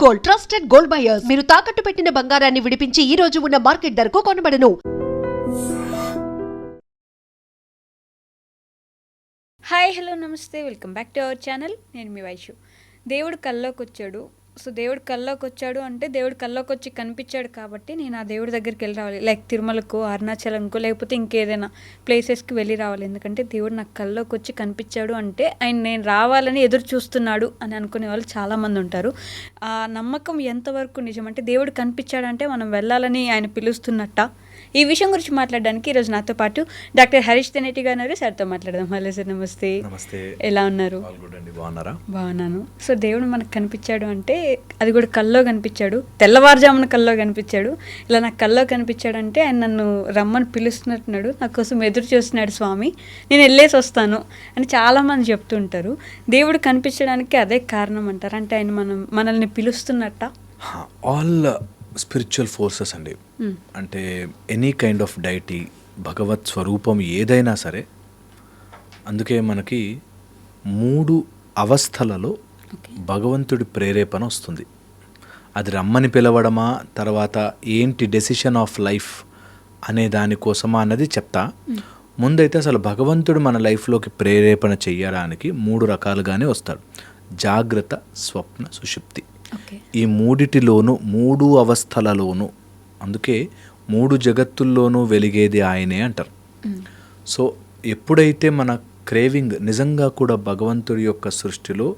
Gold, trusted gold buyers. మీరు తాకట్టు పెట్టిన బంగారాన్ని విడిపించి ఈ రోజు ఉన్న మార్కెట్ ధరకు కొనబడను. హాయ్, హలో, నమస్తే, welcome back to our channel. నేను మీ వైషు. దేవుడు కల్లోకి వచ్చాడు. సో దేవుడు కల్లోకి వచ్చాడు అంటే దేవుడు కల్లోకి వచ్చి కనిపించాడు కాబట్టి నేను ఆ దేవుడి దగ్గరికి వెళ్ళి రావాలి. లైక్ తిరుమలకు, అరుణాచలంకో, లేకపోతే ఇంకేదైనా ప్లేసెస్కి వెళ్ళి రావాలి. ఎందుకంటే దేవుడు నాకు కల్లోకి వచ్చి కనిపించాడు అంటే ఆయన నేను రావాలని ఎదురు చూస్తున్నాడు అని అనుకునే వాళ్ళు చాలామంది ఉంటారు. ఆ నమ్మకం ఎంతవరకు నిజం? అంటే దేవుడు కనిపించాడంటే మనం వెళ్ళాలని ఆయన పిలుస్తున్నట్ట? ఈ విషయం గురించి మాట్లాడడానికి ఈరోజు నాతో పాటు డాక్టర్ హరీష్ తెనేటి గారు ఉన్నారు. సార్తో మాట్లాడదాం. హలో సార్, నమస్తే. నమస్తే. ఎలా ఉన్నారు? బాగున్నాను. సో దేవుడు మనకు కనిపించాడు అంటే అది కూడా కల్లో కనిపించాడు, తెల్లవారుజామున కల్లో కనిపించాడు. ఇలా నాకు కల్లో కనిపించాడు అంటే ఆయన నన్ను రమ్మని పిలుస్తున్నట్టున్నాడు, నా కోసం ఎదురు చూస్తున్నాడు స్వామి, నేను వెళ్ళేసి వస్తాను అని చాలామంది చెప్తుంటారు. దేవుడు కనిపించడానికి అదే కారణం అంటారు? అంటే ఆయన మనల్ని పిలుస్తున్నట్ట? ఆల్ స్పిరిచువల్ ఫోర్సెస్ అండి. అంటే ఎనీ కైండ్ ఆఫ్ డైటీ, భగవత్ స్వరూపం ఏదైనా సరే, అందుకే మనకి 3 అవస్థలలో భగవంతుడి ప్రేరేపణ వస్తుంది. అది రమ్మని పిలవడమా, తర్వాత ఏంటి డెసిషన్ ఆఫ్ లైఫ్ అనే దానికోసమా అన్నది చెప్తా. ముందైతే అసలు భగవంతుడు మన లైఫ్లోకి ప్రేరేపణ చెయ్యడానికి 3 రకాలుగానే వస్తాడు. జాగ్రత్త, స్వప్న, సుషుప్తి. ఈ 3 అవస్థలలోనూ, అందుకే 3 జగత్తుల్లోనూ వెలిగేది ఆయనే అంటారు. సో ఎప్పుడైతే మన క్రేవింగ్ నిజంగా కూడా భగవంతుడి యొక్క సృష్టిలో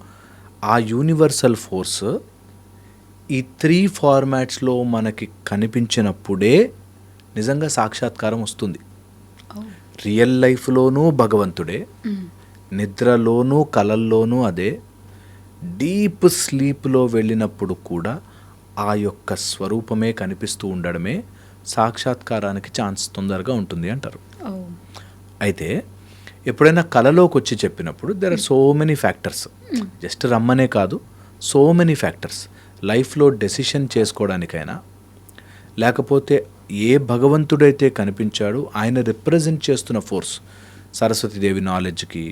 ఆ యూనివర్సల్ ఫోర్స్ ఈ 3 ఫార్మాట్స్లో మనకి కనిపించినప్పుడే నిజంగా సాక్షాత్కారం వస్తుంది. రియల్ లైఫ్లోనూ భగవంతుడే, నిద్రలోనూ కలల్లోనూ అదే, డీప్ స్లీప్లో వెళ్ళినప్పుడు కూడా ఆ యొక్క స్వరూపమే కనిపిస్తూ ఉండడమే సాక్షాత్కారానికి ఛాన్స్ తొందరగా ఉంటుంది అంటారు. అయితే ఎప్పుడైనా కలలోకి వచ్చి చెప్పినప్పుడు there are so many factors. Just రమ్మనే కాదు, సో మెనీ ఫ్యాక్టర్స్. లైఫ్లో డెసిషన్ చేసుకోవడానికైనా, లేకపోతే ఏ భగవంతుడైతే కనిపించాడో ఆయన రిప్రజెంట్ చేస్తున్న ఫోర్స్, సరస్వతీదేవి నాలెడ్జ్కి,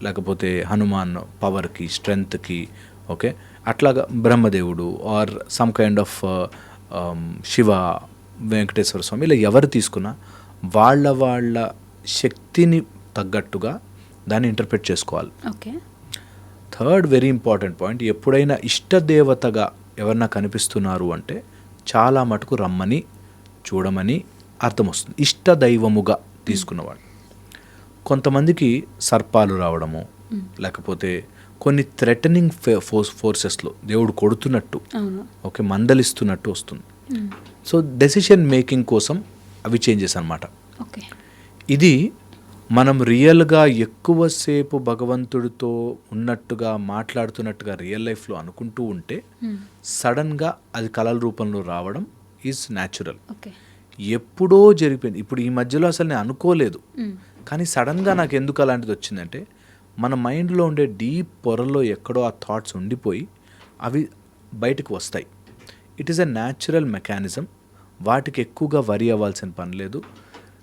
లేకపోతే హనుమాన్ పవర్కి, స్ట్రెంగ్త్కి, ఓకే, అట్లాగా బ్రహ్మదేవుడు or some kind of Shiva, Venkateswara Swamy, ఇలా ఎవరు తీసుకున్నా వాళ్ళ శక్తిని తగ్గట్టుగా దాన్ని ఇంటర్ప్రిట్ చేసుకోవాలి. థర్డ్ వెరీ ఇంపార్టెంట్ పాయింట్, ఎప్పుడైనా ఇష్టదేవతగా ఎవరన్నా కనిపిస్తున్నారు అంటే చాలా మటుకు రమ్మని, చూడమని అర్థం వస్తుంది. ఇష్టదైవముగా తీసుకున్నవాడు. కొంతమందికి సర్పాలు రావడము, లేకపోతే కొన్ని థ్రెటనింగ్ ఫోర్సెస్లో దేవుడు కొడుతున్నట్టు, ఓకే, మందలిస్తున్నట్టు వస్తుంది. సో డెసిషన్ మేకింగ్ కోసం అవి చేంజెస్ అన్నమాట. ఇది మనం రియల్గా ఎక్కువసేపు భగవంతుడితో ఉన్నట్టుగా, మాట్లాడుతున్నట్టుగా రియల్ లైఫ్లో అనుకుంటూ ఉంటే సడన్గా అది కలల రూపంలో రావడం ఈజ్ న్యాచురల్. ఎప్పుడో జరిగిపోయింది. ఇప్పుడు ఈ మధ్యలో అసలు నేను అనుకోలేదు, కానీ సడన్గా నాకు ఎందుకు అలాంటిది వచ్చిందంటే మన మైండ్లో ఉండే డీప్ పొరల్లో ఎక్కడో ఆ థాట్స్ ఉండిపోయి అవి బయటకు వస్తాయి. It is a natural mechanism. వాటికి ఎక్కువగా వరి అవ్వాల్సిన పని లేదు.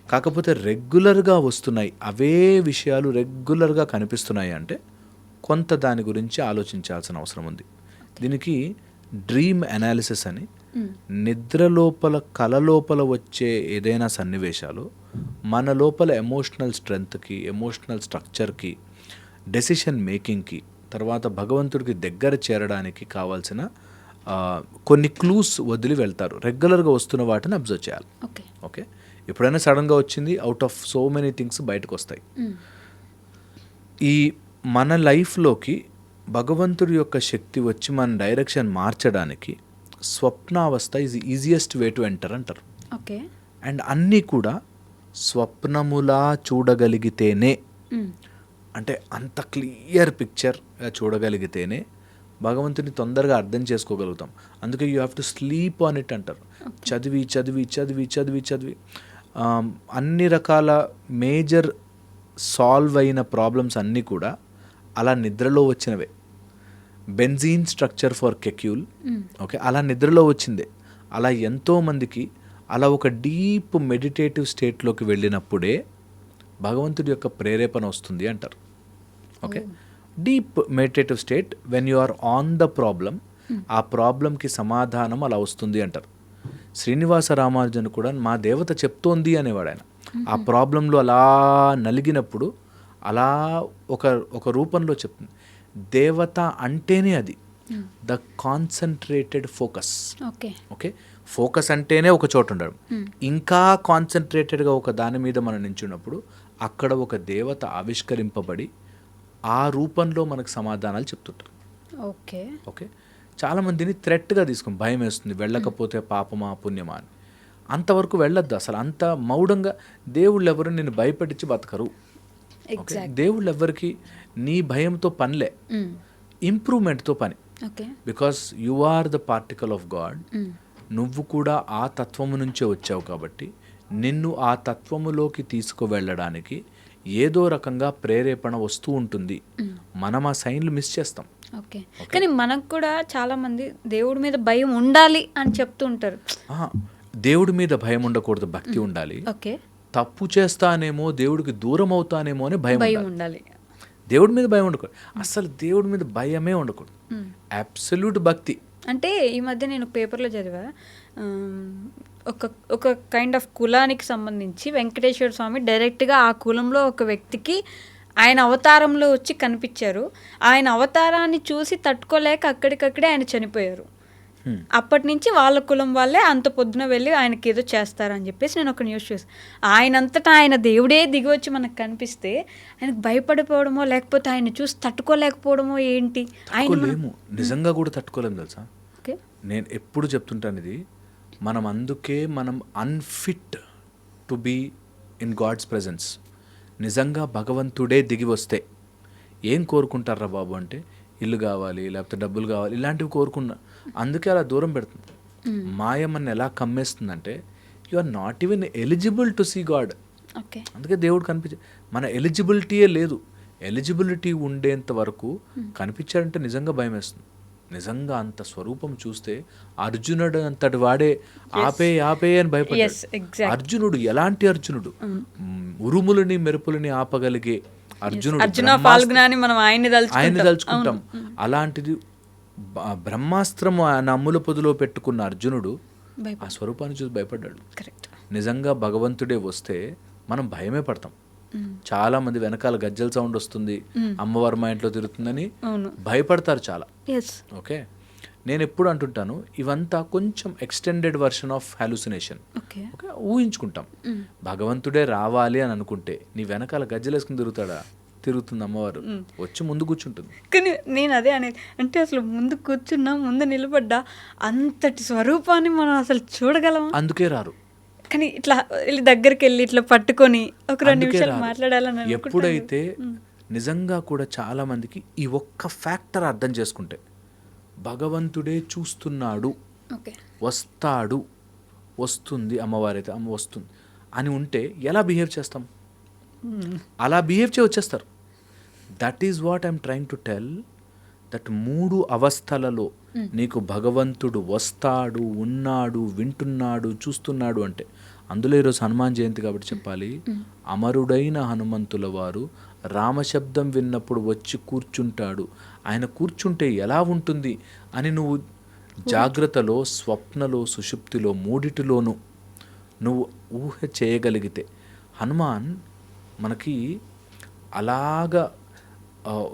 కాకపోతే రెగ్యులర్గా వస్తున్నాయి, అవే విషయాలు రెగ్యులర్గా కనిపిస్తున్నాయి అంటే కొంత దాని గురించి ఆలోచించాల్సిన అవసరం ఉంది. దీనికి డ్రీమ్ అనాలిసిస్ అని, నిద్ర లోపల, కల లోపల వచ్చే ఏదైనా సన్నివేశాలు మన లోపల ఎమోషనల్ స్ట్రెంగ్త్కి, ఎమోషనల్ స్ట్రక్చర్కి, డెసిషన్ మేకింగ్కి, తర్వాత భగవంతుడికి దగ్గర చేరడానికి కావాల్సిన కొన్ని క్లూస్ వదిలి వెళ్తారు. రెగ్యులర్గా వస్తున్న వాటిని అబ్జర్వ్ చేయాలి. ఓకే, ఎప్పుడైనా సడన్గా వచ్చింది, out of so many things బయటకు వస్తాయి. ఈ మన లైఫ్లోకి భగవంతుడి యొక్క శక్తి వచ్చి మన డైరెక్షన్ మార్చడానికి స్వప్నావస్థ is easiest way to enter అంటారు. అండ్ అన్నీ కూడా స్వప్నములా చూడగలిగితేనే, అంటే అంత క్లియర్ పిక్చర్గా చూడగలిగితేనే భగవంతుని తొందరగా అర్థం చేసుకోగలుగుతాం. అందుకే you have to sleep on it అంటారు. చదివి చదివి చదివి చదివి చదివి అన్ని రకాల మేజర్ సాల్వ్ అయిన ప్రాబ్లమ్స్ అన్నీ కూడా అలా నిద్రలో వచ్చినవే. బెంజీన్ స్ట్రక్చర్ ఫర్ కెక్యూల్, ఓకే, అలా నిద్రలో వచ్చిందే. అలా ఎంతోమందికి అలా ఒక డీప్ మెడిటేటివ్ స్టేట్లోకి వెళ్ళినప్పుడే భగవంతుడి యొక్క ప్రేరేపణ వస్తుంది అంటారు. Okay, deep meditative state, when you are on the problem ఆ ప్రాబ్లంకి సమాధానం అలా వస్తుంది అంటారు. శ్రీనివాస రామానుజన్ కూడా మా దేవత చెప్తోంది అనేవాడు ఆయన. ఆ ప్రాబ్లంలో అలా నలిగినప్పుడు అలా ఒక రూపంలో చెప్తుంది. దేవత అంటేనే అది the concentrated focus. Okay, focus అంటేనే ఒక చోట ఉండడం. ఇంకా కాన్సన్ట్రేటెడ్గా ఒక దాని మీద మనం నించున్నప్పుడు అక్కడ ఒక దేవత ఆవిష్కరింపబడి ఆ రూపంలో మనకు సమాధానాలు చెప్తుంటారు. ఓకే ఓకే, చాలామందిని థ్రెట్గా తీసుకుని భయం వేస్తుంది, వెళ్ళకపోతే పాపమా పుణ్యమా అని. అంతవరకు వెళ్ళొద్దు అసలు. అంత మౌఢంగా దేవుళ్ళు ఎవరు నిన్ను భయపెట్టించి బతకరు. ఓకే, దేవుళ్ళు ఎవరికి నీ భయంతో పనిలే, ఇంప్రూవ్మెంట్తో పని. Because you are the particle of God. నువ్వు కూడా ఆ తత్వము నుంచే వచ్చావు కాబట్టి నిన్ను ఆ తత్వములోకి తీసుకువెళ్ళడానికి ఏదో రకంగా ప్రేరేపణ వస్తూ ఉంటుంది. మనం ఆ సైన్లు మిస్ చేస్తాం. ఓకే, కానీ మనకు కూడా చాలా మంది దేవుడి మీద భయం ఉండాలి అని చెప్తూ ఉంటారు. దేవుడి మీద భయం ఉండకూడదు, భక్తి ఉండాలి. ఓకే, తప్పు చేస్తానేమో, దేవుడికి దూరం అవుతానేమో అని భయం ఉండాలి. దేవుడి మీద భయం ఉండకూడదు, అసలు దేవుడి మీద భయమే ఉండకూడదు. అబ్సల్యూట్ భక్తి. అంటే ఈ మధ్య నేను పేపర్లో చదివా, ఒక కైండ్ ఆఫ్ కులానికి సంబంధించి వెంకటేశ్వర స్వామి డైరెక్ట్గా ఆ కులంలో ఒక వ్యక్తికి ఆయన అవతారంలో వచ్చి కనిపించారు. ఆయన అవతారాన్ని చూసి తట్టుకోలేక అక్కడికక్కడే ఆయన చనిపోయారు. అప్పటి నుంచి వాళ్ళ కులం వాళ్ళే అంత పొద్దున వెళ్ళి ఆయనకి ఏదో చేస్తారని చెప్పేసి నేను ఒక న్యూస్ చూసి, ఆయనంతటా ఆయన దేవుడే దిగి వచ్చి మనకు కనిపిస్తే ఆయనకు భయపడిపోవడమో లేకపోతే ఆయన చూసి తట్టుకోలేకపోవడమో ఏంటి? ఆయన నిజంగా కూడా తట్టుకోలేము తెలుసా. నేను ఎప్పుడు చెప్తుంటాను ఇది, మనం unfit to be in God's presence. నిజంగా భగవంతుడే దిగి వస్తే ఏం కోరుకుంటారా బాబు అంటే, ఇల్లు కావాలి లేకపోతే డబ్బులు కావాలి ఇలాంటివి కోరుకున్నా. అందుకే అలా దూరం పెడుతుంది. మాయమని ఎలా కమ్మేస్తుందంటే you are not even eligible to see God. అందుకే దేవుడు కనిపించే మన ఎలిజిబిలిటీయే లేదు. ఎలిజిబిలిటీ ఉండేంత వరకు కనిపించాడంటే నిజంగా భయం వేస్తుంది. నిజంగా అంత స్వరూపం చూస్తే అర్జునుడు అంతటి వాడే ఆపే అని భయపడ్డాడు. అర్జునుడు ఎలాంటి అర్జునుడు? ఉరుములని మెరుపులని ఆపగలిగే అర్జునుడు. ఆయన్ని తలుచుకుంటాం. అలాంటిది బ్రహ్మాస్త్రము ఆయన అమ్ముల పొదిలో పెట్టుకున్న అర్జునుడు ఆ స్వరూపాన్ని చూసి భయపడ్డాడు. నిజంగా భగవంతుడే వస్తే మనం భయమే పడతాం. చాలా మంది వెనకాల గజ్జల సౌండ్ వస్తుంది, అమ్మవారు మా ఇంట్లో తిరుగుతుందని భయపడతారు చాలా. ఓకే, నేను ఎప్పుడు అంటుంటాను ఇవంతా కొంచెం extended version of hallucination. Okay, ఊహించుకుంటాం. భగవంతుడే రావాలి అని అనుకుంటే నీ వెనకాల గజ్జలు వేసుకుని తిరుగుతుంది అమ్మవారు, వచ్చి ముందు కూర్చుంటుంది. కానీ నేను అదే అనేది, అంటే అసలు ముందు కూర్చున్నా, ముందు నిలబడ్డా, అంతటి స్వరూపాన్ని మనం అసలు చూడగలం. అందుకే రారు. కానీ ఇట్లా దగ్గరికి వెళ్ళి ఇట్లా పట్టుకొని ఒక 2 నిమిషాలు మాట్లాడాలని ఎప్పుడైతే నిజంగా కూడా చాలా మందికి ఈ ఒక్క ఫ్యాక్టర్ అర్థం చేసుకుంటే, భగవంతుడే చూస్తున్నాడు, వస్తాడు, వస్తుంది అమ్మవారైతే అమ్మ వస్తుంది అని ఉంటే ఎలా బిహేవ్ చేస్తాం? అలా బిహేవ్ వచ్చేస్తారు. That is what I'm trying to tell. That 3 అవస్థలలో నీకు భగవంతుడు వస్తాడు, ఉన్నాడు, వింటున్నాడు, చూస్తున్నాడు అంటే, అందులో ఈరోజు హనుమాన్ జయంతి కాబట్టి చెప్పాలి, అమరుడైన హనుమంతుల వారు రామశబ్దం విన్నప్పుడు వచ్చి కూర్చుంటాడు. ఆయన కూర్చుంటే ఎలా ఉంటుంది అని నువ్వు జాగ్రత్తలో, స్వప్నలో, సుషుప్తిలో మూడిటిలోనూ నువ్వు ఊహ చేయగలిగితే, హనుమాన్ మనకి అలాగా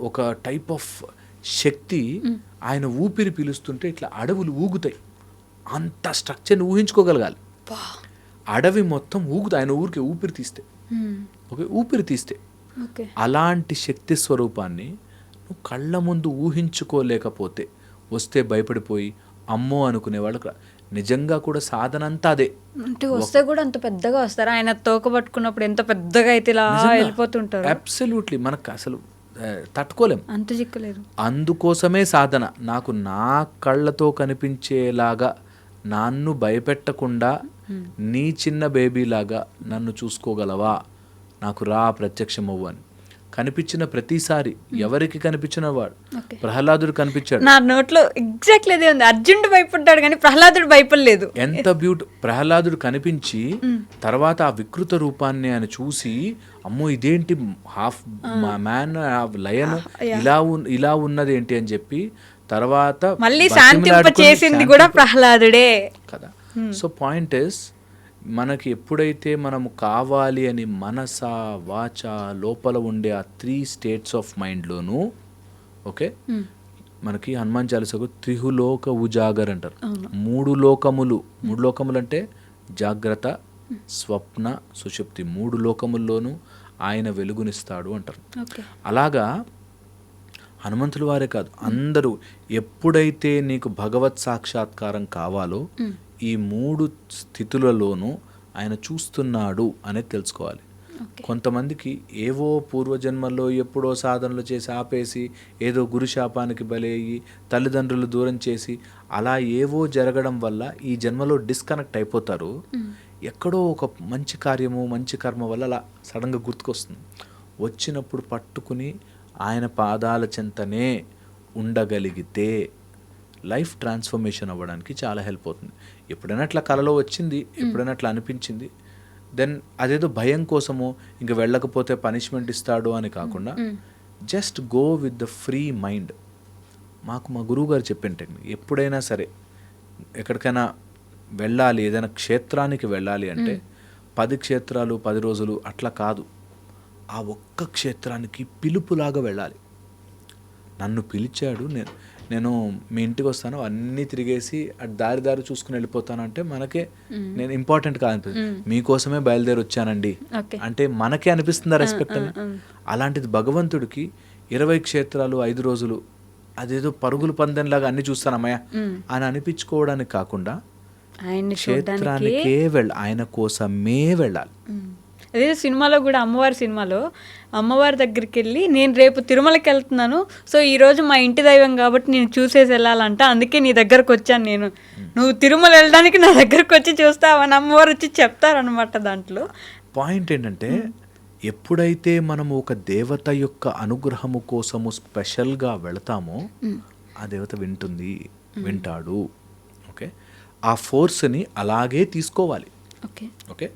ఒక టైప్ ఆఫ్ శక్తి, ఆయన ఊపిరి పీలుస్తుంటే ఇట్లా అడవులు ఊగుతాయి. అంత స్ట్రక్చర్ని ఊహించుకోగలగాలి. అడవి మొత్తం ఊగుతాయి ఆయన ఊపిరి తీస్తే. ఓకే, ఊపిరి తీస్తే అలాంటి శక్తి స్వరూపాన్ని నువ్వు కళ్ళ ముందు ఊహించుకోలేకపోతే, వస్తే భయపడిపోయి అమ్మో అనుకునేవాళ్ళు. నిజంగా కూడా సాధన అంతా అదే. అంటే వస్తే కూడా అంత పెద్దగా వస్తారు. ఆయన తోక పట్టుకున్నప్పుడు ఎంత పెద్దగా అయితే ఇలా వెళ్ళిపోతుంటారు. అబ్సల్యూట్లీ మనకు అసలు తట్టుకోలేం, అంత చిక్కలేదు. అందుకోసమే సాధన. నాకు నా కళ్ళతో కనిపించేలాగా, నన్ను భయపెట్టకుండా నీ చిన్న బేబీలాగా నన్ను చూసుకోగలవా, నాకు రా ప్రత్యక్షమవ్వు అని. కనిపించిన ప్రతిసారి ఎవరికి కనిపించిన వాడు, ప్రహ్లాదుడు కనిపించాడు. నా నోట్లో ఎగ్జాక్ట్లీ అదే ఉంది. అర్జునుడు భయపడ్డాడు కానీ ప్రహ్లాదుడు భయపడలేదు. ఎంత ప్రహ్లాదుడు కనిపించి తర్వాత ఆ వికృత రూపాన్ని ఆయన చూసి, అమ్మో ఇదేంటి, హాఫ్ మ్యాన్ లయన్ ఇలా ఉన్నది ఏంటి అని చెప్పి తర్వాత మళ్ళీ శాంతింప బతిమిలాడుకొని చేసింది కూడా ప్రహ్లాదుడే కదా. సో పాయింట్ ఇస్, మనకి ఎప్పుడైతే మనము కావాలి అని మనస వాచ లోపల ఉండే ఆ 3 స్టేట్స్ ఆఫ్ మైండ్లోనూ, ఓకే, మనకి హనుమాన్ చాలీసాకు త్రిహులోక ఉజాగర్ అంటారు. 3 లోకములు అంటే జాగ్రత్త, స్వప్న, సుషుప్తి, 3 లోకముల్లోనూ ఆయన వెలుగునిస్తాడు అంటారు. అలాగా హనుమంతుల వారే కాదు, అందరూ ఎప్పుడైతే నీకు భగవత్ సాక్షాత్కారం కావాలో ఈ 3 స్థితులలోనూ ఆయన చూస్తున్నాడు అనేది తెలుసుకోవాలి. కొంతమందికి ఏవో పూర్వజన్మల్లో ఎప్పుడో సాధనలు చేసి ఆపేసి, ఏదో గురుశాపానికి బలయ్యి, తల్లిదండ్రులు దూరం చేసి, అలా ఏవో జరగడం వల్ల ఈ జన్మలో డిస్కనెక్ట్ అయిపోతారు. ఎక్కడో ఒక మంచి కార్యము, మంచి కర్మ వల్ల అలా సడన్గా గుర్తుకొస్తుంది. వచ్చినప్పుడు పట్టుకుని ఆయన పాదాల చెంతనే ఉండగలిగితే లైఫ్ ట్రాన్స్ఫర్మేషన్ అవ్వడానికి చాలా హెల్ప్ అవుతుంది. ఎప్పుడైనా అట్లా కలలో వచ్చింది, ఎప్పుడైనా అట్లా అనిపించింది, దెన్ అదేదో భయం కోసమో ఇంక వెళ్ళకపోతే పనిష్మెంట్ ఇస్తాడు అని కాకుండా just go with the free mind. మాకు మా గురువు గారు చెప్పిన టెక్నిక్, ఎప్పుడైనా సరే ఎక్కడికైనా వెళ్ళాలి, ఏదైనా క్షేత్రానికి వెళ్ళాలి అంటే 10 క్షేత్రాలు 10 రోజులు అట్లా కాదు, ఆ ఒక్క క్షేత్రానికి పిలుపులాగా వెళ్ళాలి. నన్ను పిలిచాడు, నేను మీ ఇంటికి వస్తాను, అన్నీ తిరిగేసి అటు దారి చూసుకుని వెళ్ళిపోతాను అంటే మనకే నేను ఇంపార్టెంట్ కాదనిపిస్తుంది. మీకోసమే బయలుదేరి వచ్చానండి అంటే మనకే అనిపిస్తుందా రెస్పెక్ట్ అని. అలాంటిది భగవంతుడికి 20 క్షేత్రాలు 5 రోజులు అదేదో పరుగులు పందెంలాగా అన్ని చూస్తానమ్మయ్య అని అనిపించుకోవడానికి కాకుండా క్షేత్రానికే ఆయన కోసమే వెళ్ళాలి. అదే సినిమాలో కూడా, అమ్మవారి సినిమాలో అమ్మవారి దగ్గరికి వెళ్ళి, నేను రేపు తిరుమలకి వెళ్తున్నాను, సో ఈరోజు మా ఇంటి దైవం కాబట్టి నేను చూసేసి వెళ్ళాలంట, అందుకే నీ దగ్గరకు వచ్చాను నేను, నువ్వు తిరుమల వెళ్ళడానికి నా దగ్గరకు వచ్చి చూస్తావని అమ్మవారు వచ్చి చెప్తారనమాట. దాంట్లో పాయింట్ ఏంటంటే, ఎప్పుడైతే మనము ఒక దేవత యొక్క అనుగ్రహము కోసము స్పెషల్గా వెళతామో ఆ దేవత వింటాడు. ఓకే, ఆ ఫోర్స్ని అలాగే తీసుకోవాలి. ఓకే,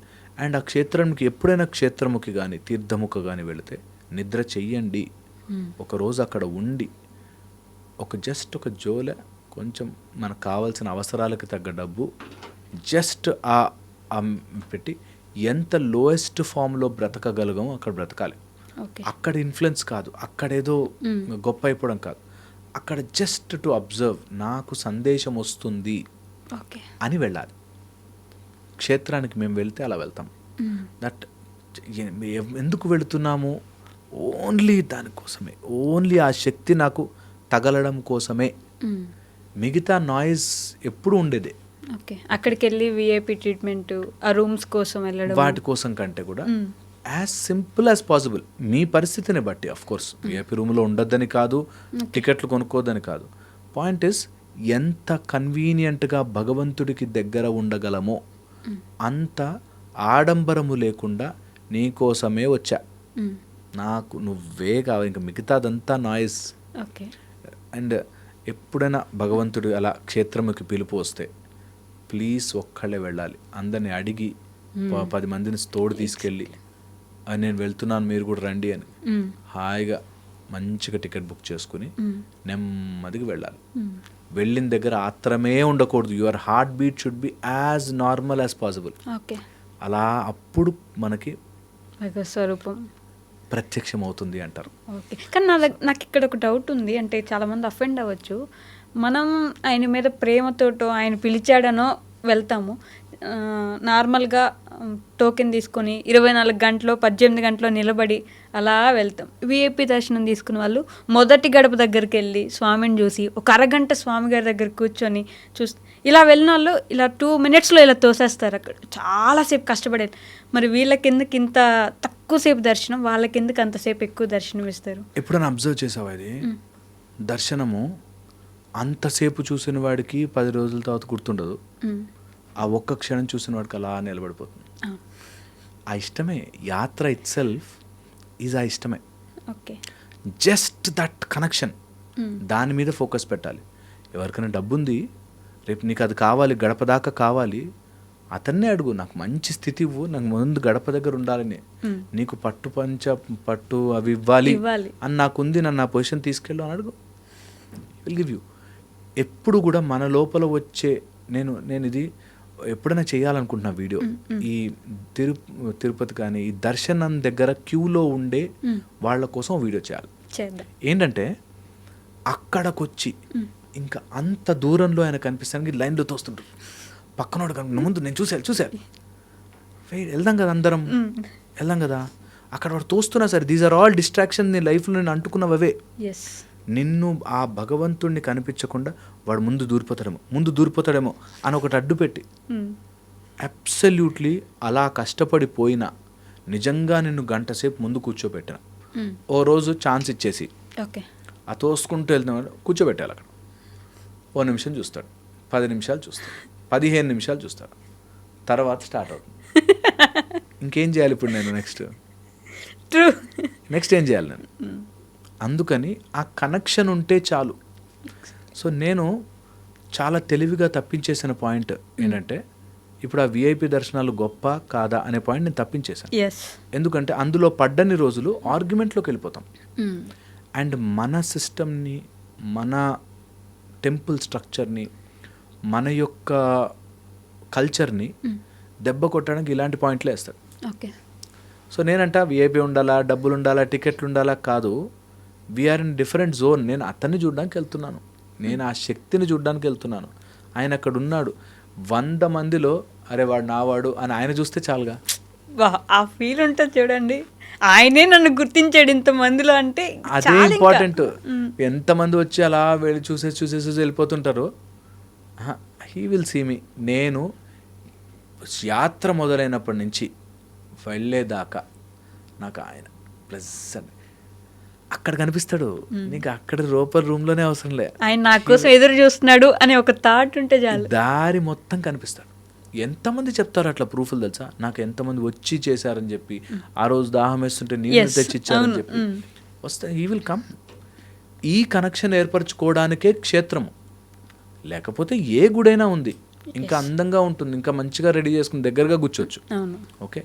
అండ్ ఆ క్షేత్రంకి ఎప్పుడైనా క్షేత్రముకి కానీ తీర్థముకి కానీ వెళితే నిద్ర చెయ్యండి. ఒకరోజు అక్కడ ఉండి జస్ట్ ఒక జోలె, కొంచెం మనకు కావాల్సిన అవసరాలకు తగ్గ డబ్బు జస్ట్ పెట్టి ఎంత లోయెస్ట్ ఫామ్లో బ్రతకగలగమో అక్కడ బ్రతకాలి. అక్కడ ఇన్ఫ్లుయెన్స్ కాదు, అక్కడేదో గొప్ప అయిపోవడం కాదు, అక్కడ జస్ట్ టు అబ్జర్వ్, నాకు సందేశం వస్తుంది అని వెళ్ళాలి. క్షేత్రానికి మేము వెళ్తే అలా వెళ్తాం. దట్ ఎందుకు వెళుతున్నాము? ఓన్లీ దానికోసమే, ఓన్లీ ఆ శక్తి నాకు తగలడం కోసమే. మిగతా నాయిస్ ఎప్పుడు ఉండేదే. అక్కడికి వెళ్ళి విఐపి ట్రీట్మెంట్, ఆ రూమ్స్ కోసం వెళ్ళడం, వాటి కోసం కంటే కూడా యాజ్ సింపుల్ యాజ్ పాసిబుల్, మీ పరిస్థితిని బట్టి. ఆఫ్ కోర్స్ విఐపి రూమ్లో ఉండొద్దని కాదు, టికెట్లు కొనుక్కోద్దని కాదు. పాయింట్ ఇస్, ఎంత కన్వీనియంట్గా భగవంతుడికి దగ్గర ఉండగలమో అంత ఆడంబరము లేకుండా నీకోసమే వచ్చా, నాకు నువ్వే కావాలి, ఇంకా మిగతాదంతా నాయిస్. అండ్ ఎప్పుడైనా భగవంతుడు అలా క్షేత్రముకి పిలుపు వస్తే ప్లీజ్ ఒక్కళ్ళే వెళ్ళాలి. అందరిని అడిగి 10 మందిని తోడు తీసుకెళ్ళి నేను వెళ్తున్నాను మీరు కూడా రండి అని హాయిగా మంచిగా టికెట్ బుక్ చేసుకుని నెమ్మదిగా వెళ్ళాలి. వెళ్ళిన దగ్గర ఆత్రమే ఉండకూడదు. Your heart beat should be as normal as possible. అలా అప్పుడు మనకి స్వరూపం ప్రత్యక్షం అవుతుంది అంటారు. కానీ నాకు ఇక్కడ ఒక డౌట్ ఉంది. అంటే చాలామంది అఫెండ్ అవ్వచ్చు. మనం ఆయన మీద ప్రేమతోటో ఆయన పిలిచాడనో వెళ్తాము, నార్మల్గా టోకెన్ తీసుకొని 24 గంటలో 18 గంటలో నిలబడి అలా వెళ్తాం. విఐపి దర్శనం తీసుకున్న వాళ్ళు మొదటి గడప దగ్గరికి వెళ్ళి స్వామిని చూసి ఒక అరగంట స్వామి గారి దగ్గర కూర్చొని ఇలా వెళ్ళిన వాళ్ళు ఇలా 2 minutesలో ఇలా తోసేస్తారు. అక్కడ చాలాసేపు కష్టపడేది. మరి వీళ్ళకెందుకు ఇంత తక్కువసేపు దర్శనం, వాళ్ళకెందుకు అంతసేపు ఎక్కువ దర్శనం ఇస్తారు? ఎప్పుడైనా అబ్జర్వ్ చేసావా? ఇది దర్శనము అంతసేపు చూసిన వాడికి 10 రోజుల తర్వాత గుర్తుండదు. ఆ ఒక్క క్షణం చూసిన వాడికి అలా నిలబడిపోతుంది. ఆ ఇష్టమే, యాత్ర ఇట్ సెల్ఫ్ ఈజ్ ఆ ఇష్టమే. జస్ట్ దట్ కనెక్షన్, దాని మీద ఫోకస్ పెట్టాలి. ఎవరికైనా డబ్బు ఉంది, రేపు నీకు అది కావాలి, గడప దాకా కావాలి, అతన్నే అడుగు, నాకు మంచి స్థితి ఇవ్వు, నాకు ముందు గడప దగ్గర ఉండాలని, నీకు పట్టు అవి ఇవ్వాలి అని నాకుంది, నన్ను ఆ పొజిషన్ తీసుకెళ్ళు అని అడుగు, విల్ గివ్ యూ. ఎప్పుడు కూడా మన లోపల వచ్చే నేను ఇది ఎప్పుడైనా చేయాలనుకుంటున్నా వీడియో. ఈ తిరుపతి కానీ ఈ దర్శనం దగ్గర క్యూలో ఉండే వాళ్ళ కోసం వీడియో చేయాలి. చేద్దాం. ఏంటంటే అక్కడికొచ్చి ఇంకా అంత దూరంలో ఆయన కనిపిస్తానికి లైన్లో తోస్తుంటారు. పక్కనోడు కనుక ముందు నేను చూశాను వెళ్దాం కదా, అందరం వెళ్దాం కదా. అక్కడ వాడు తోస్తున్నా సరే, దీస్ ఆర్ ఆల్ డిస్ట్రాక్షన్. నీ లైఫ్లో నేను అంటుకున్నవే. నిన్ను ఆ భగవంతుడిని కనిపించకుండా వాడు ముందు దూరిపోతాడేమో అని ఒకటి అడ్డు పెట్టి అబ్సల్యూట్లీ అలా కష్టపడిపోయినా నిజంగా నిన్ను గంట సేపు ముందు కూర్చోబెట్టిన ఓ రోజు ఛాన్స్ ఇచ్చేసి ఆ తోసుకుంటూ వెళ్తున్నాడు కూర్చోబెట్టాలి. అక్కడ 1 నిమిషం చూస్తాడు, 10 నిమిషాలు చూస్తాడు, 15 నిమిషాలు చూస్తాడు, తర్వాత స్టార్ట్ అవుతుంది. ఇంకేం చేయాలి ఇప్పుడు నేను నెక్స్ట్ ఏం చేయాలి నేను? అందుకని ఆ కనెక్షన్ ఉంటే చాలు. సో నేను చాలా తెలివిగా తప్పించేసిన పాయింట్ ఏంటంటే, ఇప్పుడు ఆ విఐపి దర్శనాలు గొప్ప కాదా అనే పాయింట్ నేను తప్పించేశాను. ఎందుకంటే అందులో పడ్డని రోజులు ఆర్గ్యుమెంట్లోకి వెళ్ళిపోతాం. అండ్ మన సిస్టమ్ని, మన టెంపుల్ స్ట్రక్చర్ని, మన యొక్క కల్చర్ని దెబ్బ కొట్టడానికి ఇలాంటి పాయింట్లే వేస్తాడు. సో నేనంట విఐపి ఉండాలా, డబ్బులు ఉండాలా, టికెట్లు ఉండాలా కాదు. We are in different zone. నేను అతన్ని చూడడానికి వెళ్తున్నాను, నేను ఆ శక్తిని చూడడానికి వెళ్తున్నాను. ఆయన అక్కడ ఉన్నాడు 100 మందిలో, అరే వాడు నావాడు అని ఆయన చూస్తే చాలుగా. ఆ ఫీల్ ఉంటుంది చూడండి. ఆయనే నన్ను గుర్తించాడు ఇంతమందిలో అంటే అదే ఇంపార్టెంట్. ఎంతమంది వచ్చి అలా వెళ్ళి చూసేసి వెళ్ళిపోతుంటారు. He will see me. నేను యాత్ర మొదలైనప్పటి నుంచి వెళ్ళేదాకా నాకు ఆయన ప్లెజెంట్ అక్కడ కనిపిస్తాడు. నీకు అక్కడ రూమ్లోనే అవసరం లే, ఆయన నా కోసం ఎదురు చూస్తున్నాడు అనే ఒక థాట్ ఉంటే చాలు. దారి మొత్తం కనిపిస్తాడు. ఎంతమంది చెప్తారు అట్లా ప్రూఫ్లు తెలుసా నాకు? ఎంతమంది వచ్చి చేశారని చెప్పి, ఆ రోజు దాహం వేస్తుంటే నీళ్ళు తెచ్చిచ్చారని చెప్పి వస్తే హీ విల్ కమ్. ఈ కనెక్షన్ ఏర్పరచుకోవడానికే క్షేత్రము. లేకపోతే ఏ గుడైనా ఉంది, ఇంకా అందంగా ఉంటుంది, ఇంకా మంచిగా రెడీ చేసుకుని దగ్గరగా కూర్చోవచ్చు. ఓకే,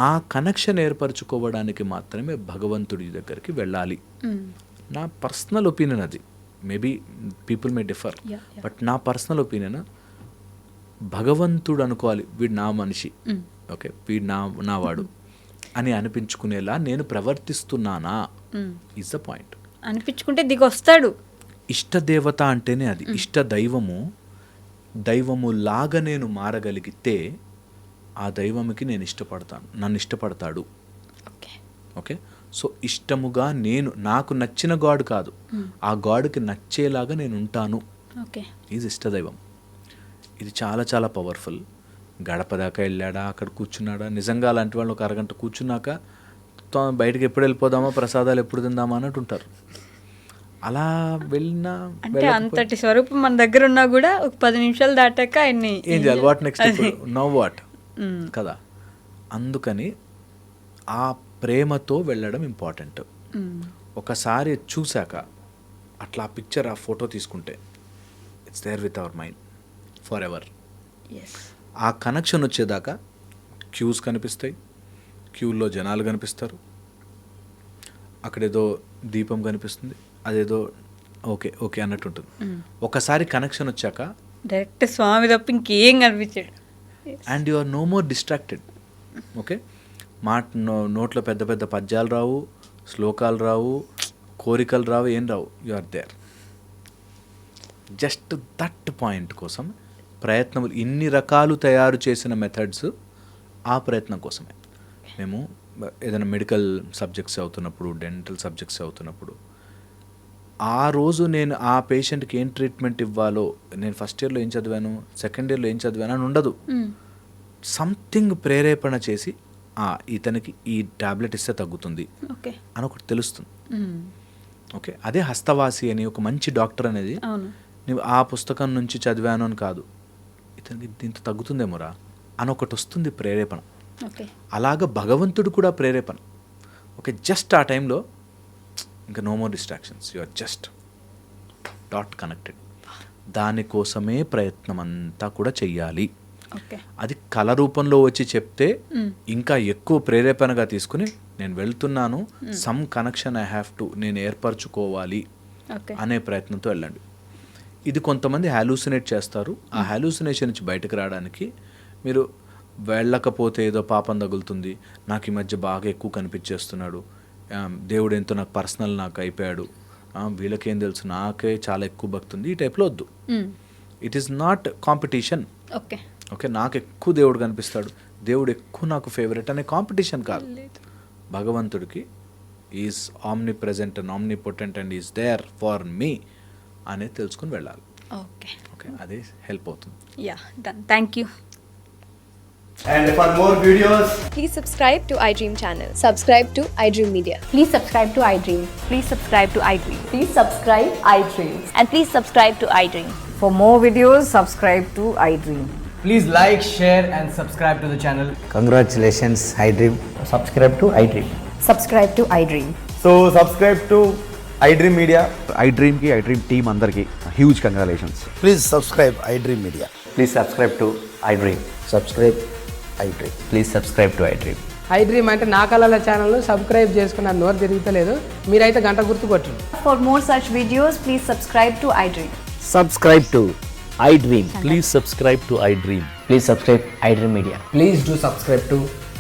ఆ కనెక్షన్ ఏర్పరచుకోవడానికి మాత్రమే భగవంతుడి దగ్గరికి వెళ్ళాలి. నా పర్సనల్ ఒపీనియన్ అది. Maybe people may differ, but నా పర్సనల్ ఒపీనియన్ భగవంతుడు అనుకోవాలి, వీడు నా మనిషి, ఓకే వీడు నా వాడు అని అనిపించుకునేలా నేను ప్రవర్తిస్తున్నానా ఈజ్ ద పాయింట్. అనిపించుకుంటే దిగొస్తాడు. ఇష్టదేవత అంటేనే అది. ఇష్ట దైవము లాగా నేను మారగలిగితే ఆ దైవముకి నేను ఇష్టపడతాను, నన్ను ఇష్టపడతాడు. ఓకే, సో ఇష్టముగా నేను, నాకు నచ్చిన గాడ్ కాదు, ఆ గాడ్కి నచ్చేలాగా నేను ఉంటాను. ఈజ్ ఇష్టదైవం. ఇది చాలా చాలా పవర్ఫుల్. గడప దాకా వెళ్ళాడా, అక్కడ కూర్చున్నాడా, నిజంగా అలాంటి వాళ్ళు ఒక అరగంట కూర్చున్నాక బయటకు ఎప్పుడు వెళ్ళిపోదామా, ప్రసాదాలు ఎప్పుడు తిందామా అన్నట్టు ఉంటారు. అలా వెళ్ళినా అంటే అంతటి స్వరూపం మన దగ్గర ఉన్నా కూడా ఒక 10 నిమిషాలు దాటాక ఆయన్ని ఏం చేయాలి, వాట్ నెక్స్ట్, నో వాట్ కదా. అందుకని ఆ ప్రేమతో వెళ్ళడం ఇంపార్టెంట్. ఒకసారి చూశాక అట్లా ఆ పిక్చర్, ఆ ఫోటో తీసుకుంటే it's there with our mind forever. ఆ కనెక్షన్ వచ్చేదాకా క్యూస్ కనిపిస్తాయి, క్యూల్లో జనాలు కనిపిస్తారు, అక్కడేదో దీపం కనిపిస్తుంది, అదేదో ఓకే ఓకే అన్నట్టు ఉంటుంది. ఒకసారి కనెక్షన్ వచ్చాక డైరెక్ట్ స్వామి తప్ప ఇంకేం కనిపించాడు. And you are no more distracted. Okay, నోట్లో పెద్ద పెద్ద పద్యాలు రావు, శ్లోకాలు రావు, కోరికలు రావు, ఏం రావు. You are there. Just that point కోసం ప్రయత్నములు, ఇన్ని రకాలు తయారు చేసిన మెథడ్స్ ఆ ప్రయత్నం కోసమే. మేము ఏదైనా మెడికల్ సబ్జెక్ట్స్ అవుతున్నప్పుడు, డెంటల్ సబ్జెక్ట్స్ అవుతున్నప్పుడు, ఆ రోజు నేను ఆ పేషెంట్కి ఏం ట్రీట్మెంట్ ఇవ్వాలో, నేను ఫస్ట్ ఇయర్లో ఏం చదివాను, సెకండ్ ఇయర్లో ఏం చదివాను అని ఉండదు. సంథింగ్ ప్రేరేపణ చేసి ఇతనికి ఈ టాబ్లెట్ ఇస్తే తగ్గుతుంది అని ఒకటి తెలుస్తుంది. ఓకే, అదే హస్తవాసి అని ఒక మంచి డాక్టర్ అనేది నువ్వు ఆ పుస్తకం నుంచి చదివాను అని కాదు, ఇతనికి దీంతో తగ్గుతుందేమోరా అని ఒకటి వస్తుంది ప్రేరేపణ. అలాగా భగవంతుడు కూడా ప్రేరేపణ. ఓకే, జస్ట్ ఆ టైంలో ఇంకా no more distractions, you are just that connected. దానికోసమే ప్రయత్నం అంతా కూడా చెయ్యాలి. అది కళ రూపంలో వచ్చి చెప్తే ఇంకా ఎక్కువ ప్రేరేపణగా తీసుకుని నేను వెళ్తున్నాను, some connection I have to, నేను ఏర్పరచుకోవాలి అనే ప్రయత్నంతో వెళ్ళండి. ఇది కొంతమంది హాలూసినేట్ చేస్తారు. ఆ హాలూసినేషన్ నుంచి బయటకు రావడానికి మీరు వెళ్ళకపోతే ఏదో పాపం తగులుతుంది, నాకు ఈ మధ్య బాగా ఎక్కువ కనిపించేస్తున్నాడు, దేవుడు ఎంతో నాకు పర్సనల్ నాకు అయిపోయాడు, వీళ్ళకేం తెలుసు నాకే చాలా ఎక్కువ భక్తి ఉంది, ఈ టైప్లో వద్దు. It is not competition. Okay okay, నాకు ఎక్కువ దేవుడు కనిపిస్తాడు, దేవుడు ఎక్కువ నాకు ఫేవరెట్ అనే కాంపిటీషన్ కాదు. భగవంతుడికి is omnipresent and omnipotent and is there for me అనేది తెలుసుకుని వెళ్ళాలి. ఓకే ఓకే, అదే హెల్ప్ అవుతుంది. Yeah done. Thank you. And for more videos, Please subscribe to iDream channel. Subscribe to iDream Media. Please subscribe to iDream. Please subscribe to iDream. Please subscribe iDream. And please subscribe to iDream. For more videos, subscribe to iDream. please like, share, and subscribe to the channel. Congratulations, iDream. Subscribe to iDream. Subscribe to iDream. So, subscribe to iDream Media. iDream ki iDream team andarki huge congratulations. Please subscribe iDream Media. Please subscribe to iDream. Subscribe iDream. Please subscribe to iDream. iDream అంటే నా కళల channel subscribe చేసుకున్న నోరు తిరుగుతలేదు, మీరైతే గంట గుర్తు కొట్టండి. For more such videos, please subscribe to iDream. Subscribe to iDream. Please subscribe to iDream. Please subscribe iDream Media. Please do subscribe to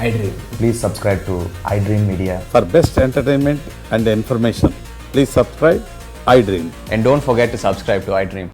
iDream. Please subscribe to iDream Media. For best entertainment and information, please subscribe iDream. And don't forget to subscribe to iDream.